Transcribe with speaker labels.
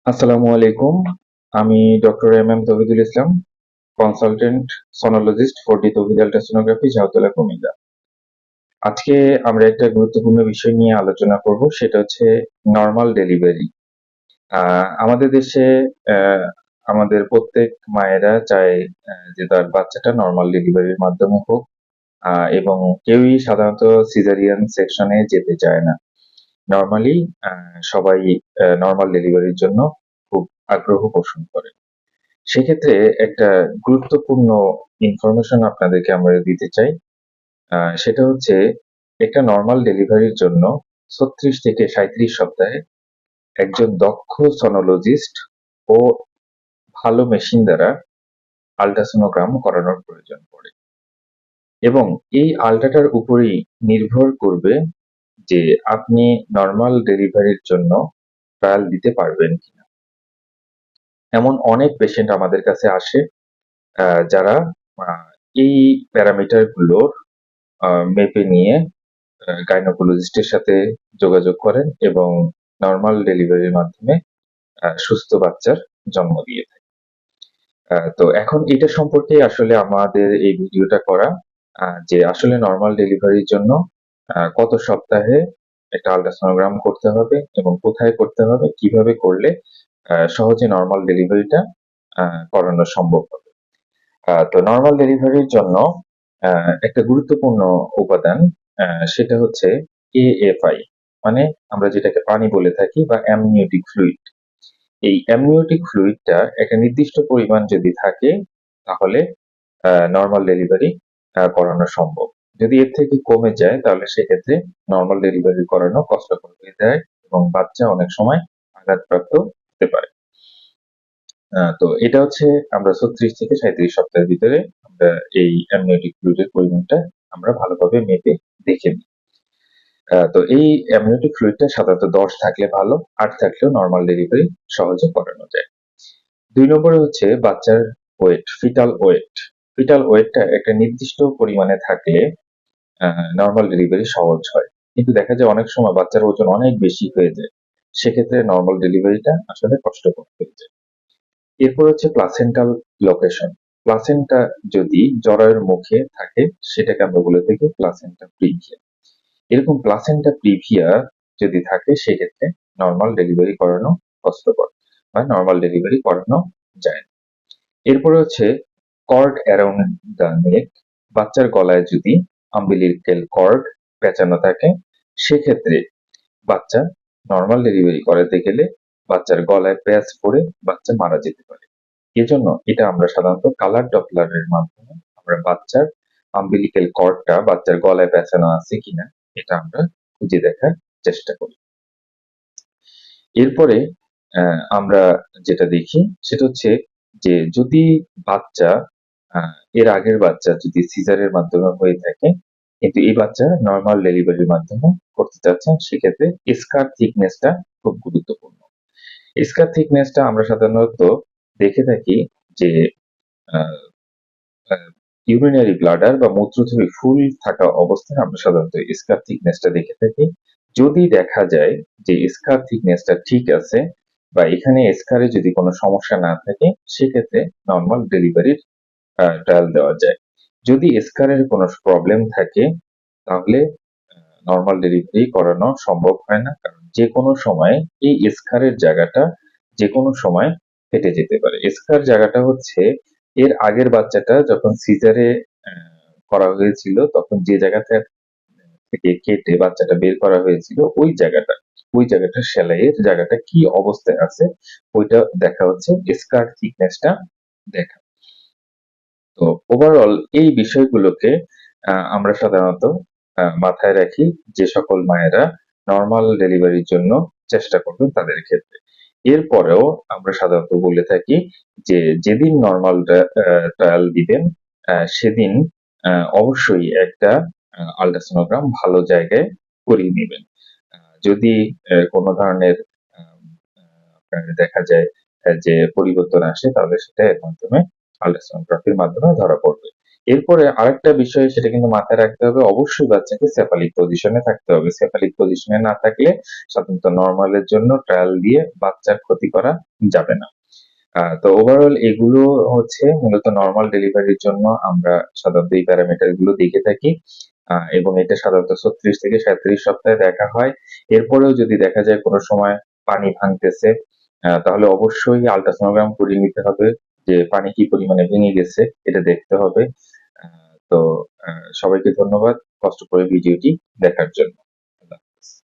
Speaker 1: আসসালামু আলাইকুম। আমি ডক্টর এম তৌহিদুল ইসলাম, কনসালটেন্ট সোনোলজিস্ট 4D তৌহিদ আল্ট্রাসোনোগ্রাফি, ঝাউতলা, কুমিল্লা। আজকে আমরা একটা গুরুত্বপূর্ণ বিষয় নিয়ে আলোচনা করব, সেটা হচ্ছে নর্মাল ডেলিভারি। আমাদের দেশে আহ, আমাদের প্রত্যেক মায়েরা চায় যে তার বাচ্চাটা নর্মাল ডেলিভারির মাধ্যমে হোক, এবং কেউই সাধারণত সিজারিয়ান সেকশনে যেতে চায় না। নর্মালি সবাই নর্মাল ডেলিভারির জন্য খুব আগ্রহ পোষণ করে। সেক্ষেত্রে একটা গুরুত্বপূর্ণ ইনফরমেশন আপনাদেরকে আমরা দিতে চাই। সেটা হচ্ছে একটা নর্মাল ডেলিভারির জন্য 36 থেকে 37 সপ্তাহে একজন দক্ষ সোনোলজিস্ট ও ভালো মেশিন দ্বারা আল্ট্রাসোনোগ্রাম করানোর প্রয়োজন পড়ে, এবং এই আল্ট্রাটার উপরেই নির্ভর করবে যে আপনি নর্মাল ডেলিভারির জন্য ট্রায়াল দিতে পারবেন কিনা। এমন অনেক পেশেন্ট আমাদের কাছে আসে যারা আহ, এই প্যারামিটার গুলোর মেপে নিয়ে গাইনোকোলজিস্টের সাথে যোগাযোগ করেন এবং নর্মাল ডেলিভারির মাধ্যমে সুস্থ বাচ্চার জন্ম দিয়ে থাকে। তো এখন এটা সম্পর্কে আসলে আমাদের এই ভিডিওটা করা, যে আসলে নর্মাল ডেলিভারির জন্য কত সপ্তাহে একটা আল্ট্রাসোনোগ্রাম করতে হবে এবং কোথায় করতে হবে, কিভাবে করলে সহজে নর্মাল ডেলিভারিটা করানো সম্ভব হবে। তো নর্মাল ডেলিভারির জন্য একটা গুরুত্বপূর্ণ উপাদান, সেটা হচ্ছে এএফআই, মানে আমরা যেটাকে পানি বলে থাকি, বা অ্যামনিওটিক ফ্লুইড। এই অ্যামনিওটিক ফ্লুইডটা একটা নির্দিষ্ট পরিমাণ যদি থাকে, তাহলে নর্মাল ডেলিভারি করানো সম্ভব। যদি এর থেকে কমে যায়, তাহলে সেক্ষেত্রে নর্মাল ডেলিভারি করানো কষ্টকর হয়ে যায় এবং বাচ্চা অনেক সময় আঘাতপ্রাপ্ত হতে পারে। তো এটা হচ্ছে আমরা 36 থেকে 37 সপ্তাহের ভিতরে আমরা এই অ্যামনিওটিক ফ্লুইডের পরিমাণটা আমরা ভালোভাবে মেপে দেখে নিই। তো এই অ্যামনিওটিক ফ্লুইডটা সাধারণত 10 থাকলে ভালো, 8 থাকলেও নর্মাল ডেলিভারি সহজে করানো যায়। 2 নম্বরে হচ্ছে বাচ্চার ওয়েট, ফিটাল ওয়েট। ফিটাল ওয়েটটা একটা নির্দিষ্ট পরিমাণে থাকলে নর্মাল ডেলিভারি সহজ হয়, কিন্তু দেখা যায় অনেক সময় বাচ্চার ওজন অনেক বেশি হয়ে যায়, সেক্ষেত্রে নর্মাল ডেলিভারিটা আসলে কষ্টকর হয়ে যায়। এরপর হচ্ছে প্লাসেন্টাল লোকেশন। প্লাসেন্টা যদি জরায়ুর মুখে থাকে, সেটাকে আমরা বলে থাকি প্লাসেন্টা প্রিভিয়া। এরকম প্লাসেন্টা প্রিভিয়া যদি থাকে, সেক্ষেত্রে নর্মাল ডেলিভারি করানো কষ্টকর বা নর্মাল ডেলিভারি করানো যায় না। এরপরে হচ্ছে কর্ড অ্যারাউন্ড দ্য নেক। বাচ্চার গলায় যদি আম্বিলিক্যাল কর্ড পেঁচানো থাকে, সেক্ষেত্রে বাচ্চা নর্মাল ডেলিভারি করাতে গেলে বাচ্চার গলায় প্যাচ পড়ে বাচ্চা মারা যেতে পারে। এজন্য এটা আমরা সাধারণত কালার ডপলারের মাধ্যমে আমরা বাচ্চার আম্বিলিক্যাল কর্ডটা বাচ্চার গলায় পেঁচানো আছে কিনা এটা আমরা খুঁজে দেখার চেষ্টা করি। এরপরে আমরা যেটা দেখি সেটা হচ্ছে যে যদি বাচ্চা এর আগের বাচ্চা যদি সিজারের মাধ্যমে হয়ে থাকে, কিন্তু এই বাচ্চা নর্মাল ডেলিভারির মাধ্যমে করতে চাচ্ছেন, সেক্ষেত্রে স্কার থিকনেসটা খুব গুরুত্বপূর্ণ। স্কার থিকনেসটা আমরা সাধারণত দেখে থাকি যে ইউরিনারি ব্লাডার বা মূত্রথলি ফুল থাকা অবস্থায় আমরা সাধারণত স্কার থিকনেসটা দেখে থাকি। যদি দেখা যায় যে স্কার থিকনেসটা ঠিক আছে বা এখানে স্কারে যদি কোনো সমস্যা না থাকে, সেক্ষেত্রে নর্মাল ডেলিভারির ট্রায়াল দেওয়া যায়। যদি স্কারের কোনো প্রবলেম থাকে, তাহলে নর্মাল ডেলিভারি করানো সম্ভব হয় না, কারণ যে কোনো সময় এই স্কারের জায়গাটা যে কোনো সময় ফেটে যেতে পারে। স্কার জায়গাটা হচ্ছে এর আগের বাচ্চাটা যখন সিজারে করা হয়েছিল, তখন যে জায়গাটা থেকে কেটে বাচ্চাটা বের করা হয়েছিল, ওই জায়গাটা সেলাইয়ের জায়গাটা কি অবস্থায় আছে ওইটা দেখা হচ্ছে, স্কার থিকনেসটা দেখা। তো ওভারঅল এই বিষয়গুলোকে আমরা সাধারণত মাথায় রাখি যে সকল মায়েরা নর্মাল ডেলিভারির জন্য চেষ্টা করবেন তাদের ক্ষেত্রে। এরপরেও আমরা সাধারণত বলে থাকি যে যেদিন নর্মাল ট্রায়াল দিবেন, সেদিন অবশ্যই একটা আল্ট্রাসোনোগ্রাম ভালো জায়গায় করিয়ে নেবেন। যদি কোনো ধরনের আপনার দেখা যায় যে পরিবর্তন আসে, তাহলে সেটা এর মাধ্যমে আল্ট্রাসোনোগ্রাফির মাধ্যমে ধরা পড়বে। এরপরে আরেকটা বিষয় সেটা কিন্তু মাথায় রাখতে হবে, অবশ্যই বাচ্চাকে সেফালিক পজিশনে থাকতে হবে। সেফালিক পজিশনে না থাকলে সাধারণত নরমালের জন্য ট্রায়াল দিয়ে বাচ্চার ক্ষতি করা যাবে না। তো ওভারঅল এগুলো হচ্ছে মূলত নরমাল ডেলিভারির জন্য আমরা সাধারণত এই প্যারামিটার গুলো দেখে থাকি, এবং এটা সাধারণত 36 থেকে 37 সপ্তাহে দেখা হয়। এরপরেও যদি দেখা যায় কোনো সময় পানি ভাঙতেছে, তাহলে অবশ্যই আল্ট্রাসোনোগ্রাম করিয়ে নিতে হবে যে পানি কি পরিমাণে ভেঙে গেছে এটা দেখতে হবে। তো সবাইকে ধন্যবাদ কষ্ট করে ভিডিওটি দেখার জন্য।